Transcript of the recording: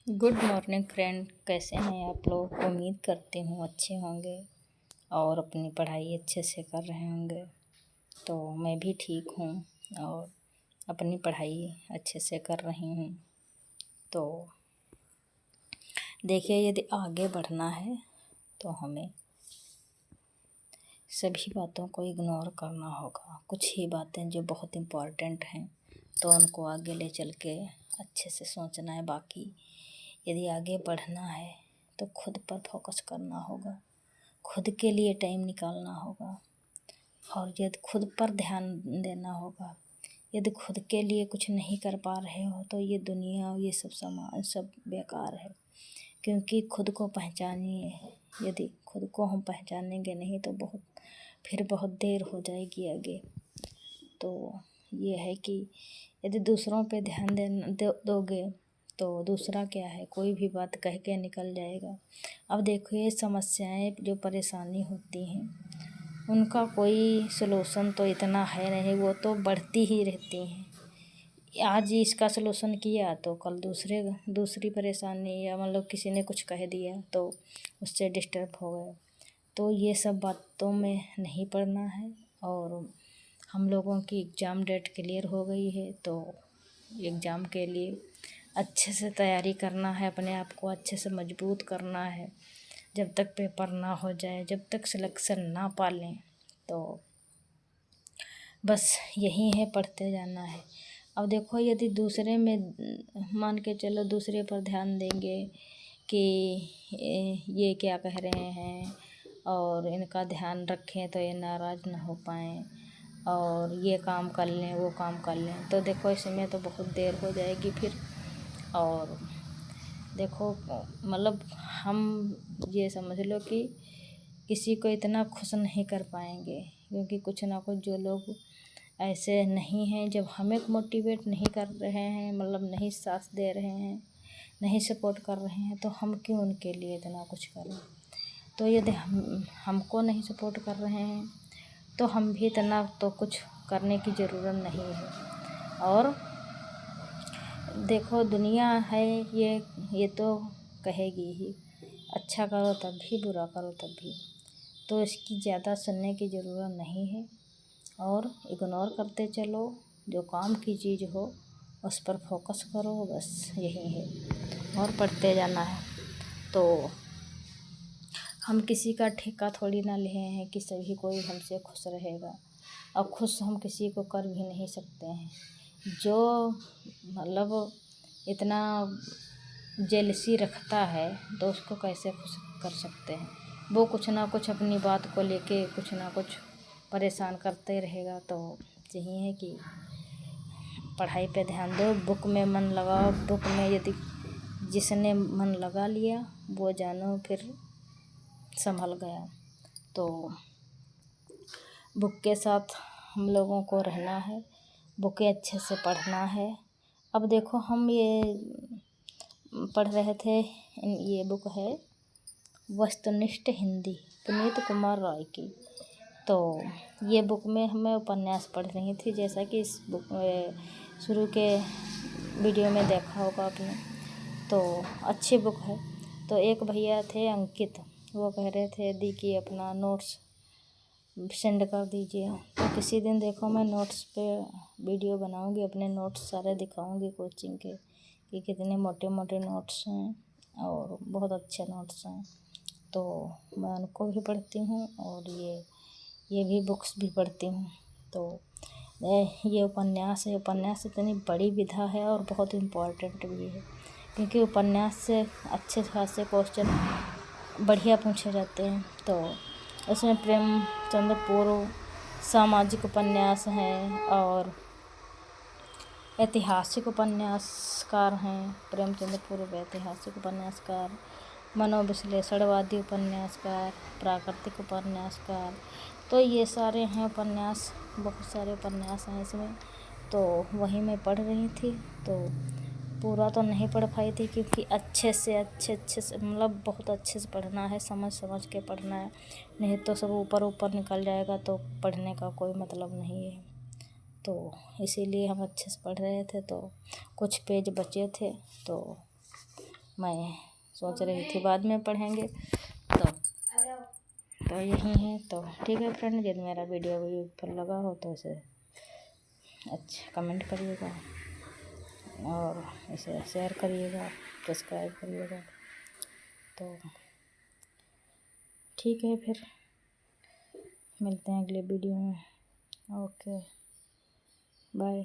Good morning friend, कैसे हैं आप लोग। उम्मीद करती हूँ अच्छे होंगे और अपनी पढ़ाई अच्छे से कर रहे होंगे। तो मैं भी ठीक हूँ और अपनी पढ़ाई अच्छे से कर रही हूँ। तो देखिए, यदि आगे बढ़ना है तो हमें सभी बातों को इग्नोर करना होगा। कुछ ही बातें जो बहुत इम्पॉर्टेंट हैं तो उनको आगे ले चल के अच्छे से सोचना है। बाकी यदि आगे बढ़ना है तो खुद पर फोकस करना होगा, खुद के लिए टाइम निकालना होगा और यदि खुद पर ध्यान देना होगा। यदि खुद के लिए कुछ नहीं कर पा रहे हो तो ये दुनिया और ये सब समाज सब बेकार है, क्योंकि खुद को पहचानिए। यदि खुद को हम पहचानेंगे नहीं तो फिर बहुत देर हो जाएगी आगे। तो ये है कि यदि दूसरों पे ध्यान दोगे तो दूसरा क्या है, कोई भी बात कह के निकल जाएगा। अब देखो, ये समस्याएं जो परेशानी होती हैं उनका कोई सलूशन तो इतना है नहीं, वो तो बढ़ती ही रहती हैं। आज इसका सलूशन किया तो कल दूसरी परेशानी, या मतलब किसी ने कुछ कह दिया तो उससे डिस्टर्ब हो गए। तो ये सब बातों में नहीं पड़ना है। और हम लोगों की एग्ज़ाम डेट क्लियर हो गई है तो एग्ज़ाम के लिए अच्छे से तैयारी करना है, अपने आप को अच्छे से मजबूत करना है। जब तक पेपर ना हो जाए, जब तक सिलेक्शन ना पा लें, तो बस यही है, पढ़ते जाना है। अब देखो, यदि दूसरे में मान के चलो दूसरे पर ध्यान देंगे कि ये क्या कह रहे हैं और इनका ध्यान रखें तो ये नाराज़ ना हो पाएँ और ये काम कर लें वो काम कर लें, तो देखो इसमें तो बहुत देर हो जाएगी फिर। और देखो, मतलब हम ये समझ लो कि किसी को इतना खुश नहीं कर पाएंगे, क्योंकि कुछ ना कुछ जो लोग ऐसे नहीं हैं, जब हमें मोटिवेट नहीं कर रहे हैं, मतलब नहीं साथ दे रहे हैं, नहीं सपोर्ट कर रहे हैं, तो हम क्यों उनके लिए इतना कुछ करें। तो यदि हमको नहीं सपोर्ट कर रहे हैं तो हम भी इतना तो कुछ करने की ज़रूरत नहीं है। और देखो, दुनिया है ये तो कहेगी ही, अच्छा करो तब भी, बुरा करो तब भी। तो इसकी ज़्यादा सुनने की ज़रूरत नहीं है और इग्नोर करते चलो। जो काम की चीज़ हो उस पर फोकस करो, बस यही है। और पढ़ते जाना है। तो हम किसी का ठेका थोड़ी ना लिए हैं कि सभी कोई हमसे खुश रहेगा, और खुश हम किसी को कर भी नहीं सकते हैं। जो मतलब इतना जेलसी रखता है तो उसको कैसे खुश कर सकते हैं। वो कुछ ना कुछ अपनी बात को लेके कुछ ना कुछ परेशान करते रहेगा। तो यही है कि पढ़ाई पे ध्यान दो, बुक में मन लगाओ। बुक में यदि जिसने मन लगा लिया वो जानो फिर संभल गया। तो बुक के साथ हम लोगों को रहना है, बुकें अच्छे से पढ़ना है। अब देखो, हम ये पढ़ रहे थे, ये बुक है वस्तुनिष्ठ हिंदी, पुनीत कुमार रॉय की। तो ये बुक में हमें उपन्यास पढ़ रही थी, जैसा कि इस बुक शुरू के वीडियो में देखा होगा आपने। तो अच्छी बुक है। तो एक भैया थे अंकित, वो कह रहे थे दी कि अपना नोट्स सेंड कर दीजिए। तो किसी दिन देखो, मैं नोट्स पे वीडियो बनाऊंगी, अपने नोट्स सारे दिखाऊंगी कोचिंग के कि कितने मोटे मोटे नोट्स हैं और बहुत अच्छे नोट्स हैं। तो मैं उनको भी पढ़ती हूँ और ये भी बुक्स भी पढ़ती हूँ। तो ये उपन्यास है। उपन्यास इतनी बड़ी विधा है और बहुत इम्पोर्टेंट भी है, क्योंकि उपन्यास से अच्छे खासे क्वेश्चन बढ़िया पूछे जाते हैं। तो उसमें प्रेमचंद पूर्व सामाजिक उपन्यास हैं और ऐतिहासिक उपन्यासकार हैं। प्रेमचंद पूर्व ऐतिहासिक उपन्यासकार, मनोविश्लेषणवादी उपन्यासकार, प्राकृतिक उपन्यासकार। तो ये सारे हैं उपन्यास, बहुत सारे उपन्यास हैं इसमें। तो वही मैं पढ़ रही थी। तो पूरा तो नहीं पढ़ पाई थी, क्योंकि अच्छे से मतलब बहुत अच्छे से पढ़ना है, समझ समझ के पढ़ना है, नहीं तो सब ऊपर ऊपर निकल जाएगा तो पढ़ने का कोई मतलब नहीं है। तो इसीलिए हम अच्छे से पढ़ रहे थे। तो कुछ पेज बचे थे तो मैं सोच रही थी बाद में पढ़ेंगे। तो यही है। तो ठीक है फ्रेंड, यदि मेरा वीडियो पर लगा हो तो इसे अच्छा कमेंट करिएगा और इसे शेयर करिएगा, सब्सक्राइब करिएगा। तो ठीक है, फिर मिलते हैं अगले वीडियो में। Okay, bye.